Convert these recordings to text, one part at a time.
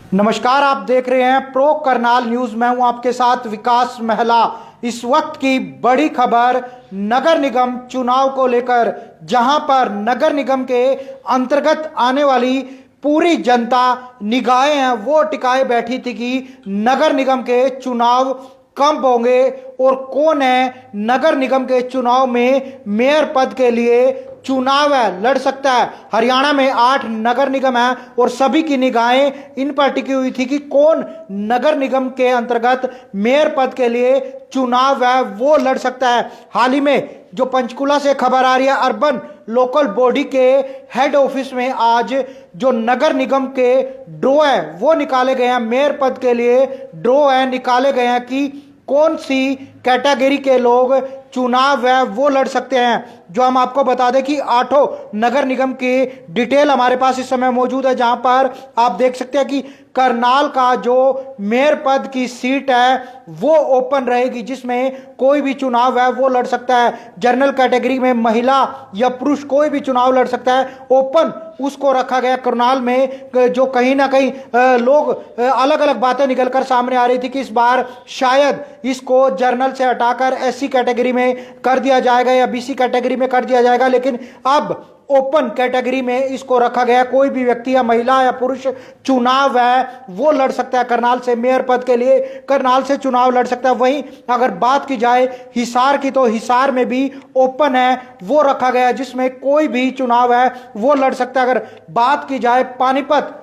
नमस्कार, आप देख रहे हैं प्रो करनाल न्यूज। मैं हूं आपके साथ विकास महला। इस वक्त की बड़ी खबर नगर निगम चुनाव को लेकर, जहां पर नगर निगम के अंतर्गत आने वाली पूरी जनता निगाहें हैं वो टिकाए बैठी थी कि नगर निगम के चुनाव कब होंगे और कौन है नगर निगम के चुनाव में मेयर पद के लिए चुनाव है लड़ सकता है। हरियाणा में 8 नगर निगम है और सभी की निगाहें इन पर टिकी हुई थी कि कौन नगर निगम के अंतर्गत मेयर पद के लिए चुनाव है वो लड़ सकता है। हाल ही में जो पंचकुला से खबर आ रही है, अर्बन लोकल बॉडी के हेड ऑफिस में आज जो नगर निगम के ड्रॉ है वो निकाले गए हैं। मेयर पद के लिए ड्रॉ है निकाले गए हैं कि कौन सी कैटेगरी के लोग चुनाव है वो लड़ सकते हैं। जो हम आपको बता दें कि 8 नगर निगम की डिटेल हमारे पास इस समय मौजूद है, जहां पर आप देख सकते हैं कि करनाल का जो मेयर पद की सीट है वो ओपन रहेगी, जिसमें कोई भी चुनाव है वो लड़ सकता है। जनरल कैटेगरी में महिला या पुरुष कोई भी चुनाव लड़ सकता है, ओपन उसको रखा गया। करनाल में जो कहीं ना कहीं लोग अलग अलग बातें निकलकर सामने आ रही थी कि इस बार शायद इसको जर्नल से हटाकर एससी कैटेगरी में कर दिया जाएगा या बीसी कैटेगरी में कर दिया जाएगा, लेकिन अब ओपन कैटेगरी में इसको रखा गया। कोई भी व्यक्ति या महिला या पुरुष चुनाव है वो लड़ सकता है करनाल से मेयर पद के लिए, करनाल से चुनाव लड़ सकता है। वहीं अगर बात की जाए हिसार की, तो हिसार में भी ओपन है वो रखा गया, जिसमें कोई भी चुनाव है वो लड़ सकता है। अगर बात की जाए पानीपत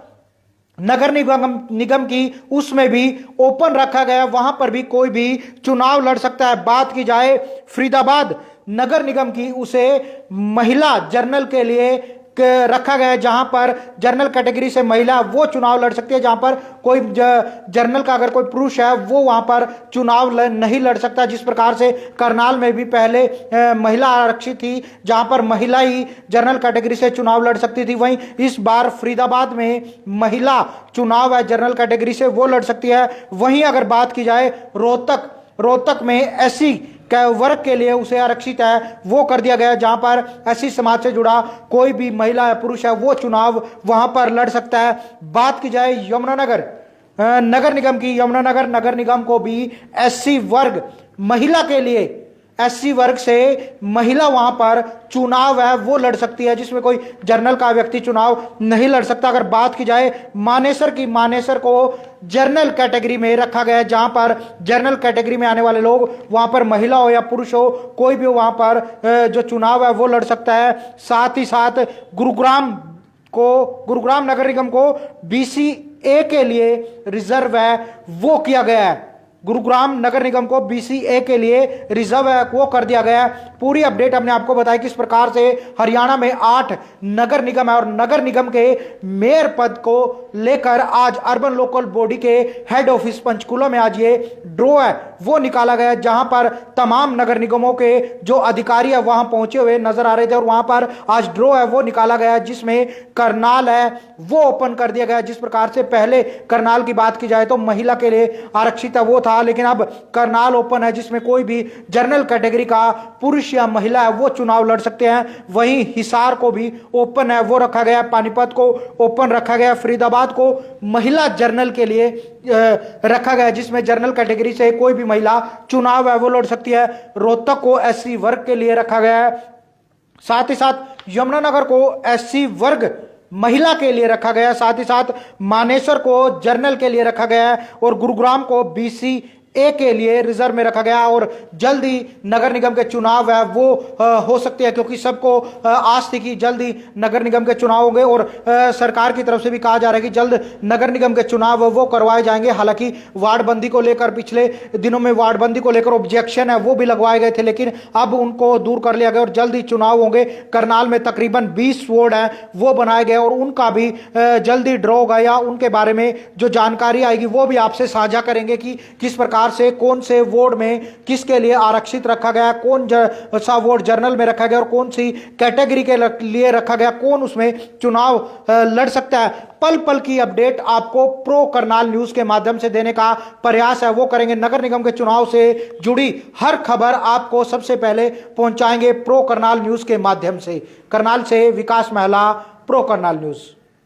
नगर निगम की, उसमें भी ओपन रखा गया, वहां पर भी कोई भी चुनाव लड़ सकता है। बात की जाए फरीदाबाद नगर निगम की, उसे महिला जर्नल के लिए रखा गया है, जहां पर जर्नल कैटेगरी से महिला वो चुनाव लड़ सकती है। जहां पर कोई जर्नल का अगर कोई पुरुष है वो वहां पर चुनाव नहीं लड़ सकता। जिस प्रकार से करनाल में भी पहले महिला आरक्षित थी, जहां पर महिला ही जर्नल कैटेगरी से चुनाव लड़ सकती थी, वहीं इस बार फरीदाबाद में महिला चुनाव है जर्नल कैटेगरी से वो लड़ सकती है। वहीं अगर बात की जाए रोहतक में एससी वर्ग के लिए उसे आरक्षित है वो कर दिया गया, जहां पर एससी समाज से जुड़ा कोई भी महिला या पुरुष है वो चुनाव वहां पर लड़ सकता है। बात की जाए यमुनानगर नगर निगम की, यमुनानगर नगर निगम को भी एससी वर्ग महिला के लिए, एससी वर्ग से महिला वहां पर चुनाव है वो लड़ सकती है, जिसमें कोई जर्नल का व्यक्ति चुनाव नहीं लड़ सकता। अगर बात की जाए मानेसर की, मानेसर को जर्नल कैटेगरी में रखा गया है, जहां पर जर्नल कैटेगरी में आने वाले लोग वहां पर महिला हो या पुरुष हो कोई भी वहां पर जो चुनाव है वो लड़ सकता है। साथ ही साथ गुरुग्राम नगर निगम को बीसी ए के लिए रिजर्व है वो किया गया है। गुरुग्राम नगर निगम को बीसीए के लिए रिजर्व है वो कर दिया गया है। पूरी अपडेट हमने आपको बताई किस प्रकार से हरियाणा में 8 नगर निगम है और नगर निगम के मेयर पद को लेकर आज अर्बन लोकल बॉडी के हेड ऑफिस पंचकुला में आज ये ड्रॉ है वो निकाला गया, जहां पर तमाम नगर निगमों के जो अधिकारी है वहां पहुंचे हुए नजर आ रहे थे और वहां पर आज ड्रॉ है वो निकाला गया, जिसमें करनाल है वो ओपन कर दिया गया। जिस प्रकार से पहले करनाल की बात की जाए तो महिला के लिए आरक्षित है वो था, लेकिन अब करनाल ओपन है, जिसमें कोई भी जनरल कैटेगरी का पुरुष या महिला है वो चुनाव लड़ सकते हैं। वहीं हिसार को भी ओपन है वो रखा गया, पानीपत को ओपन रखा गया, फरीदाबाद को महिला जर्नल के लिए रखा गया, जिसमें जर्नल कैटेगरी से कोई भी महिला चुनाव है वो लड़ सकती है। रोहतक को एससी वर्ग के लिए रखा गया है, साथ ही साथ यमुनानगर को एससी वर्ग महिला के लिए रखा गया, साथ ही साथ मानेसर को जर्नल के लिए रखा गया है और गुरुग्राम को बीसी ए के लिए रिजर्व में रखा गया। और जल्द ही नगर निगम के चुनाव है वो हो सकते हैं, क्योंकि सबको आस थी कि जल्द ही नगर निगम के चुनाव होंगे और सरकार की तरफ से भी कहा जा रहा है कि जल्द नगर निगम के चुनाव वो करवाए जाएंगे। हालांकि वार्डबंदी को लेकर पिछले दिनों में वार्डबंदी को लेकर ऑब्जेक्शन है वो भी लगवाए गए थे, लेकिन अब उनको दूर कर लिया गया और जल्द ही चुनाव होंगे। करनाल में तकरीबन 20 वार्ड हैं वो बनाए गए और उनका भी जल्द ही ड्रॉ होगा या उनके बारे में जो जानकारी आएगी वो भी आपसे साझा करेंगे कि किस प्रकार से कौन से वार्ड में किसके लिए आरक्षित रखा गया, कौन सा वार्ड जर्नल में रखा गया और कौन सी कैटेगरी के लिए रखा गया, कौन उसमें चुनाव लड़ सकता है। पल पल की अपडेट आपको प्रो करनाल न्यूज के माध्यम से देने का प्रयास है वो करेंगे। नगर निगम के चुनाव से जुड़ी हर खबर आपको सबसे पहले पहुंचाएंगे प्रो करनाल न्यूज के माध्यम से। करनाल से विकास महला, प्रो करनाल न्यूज।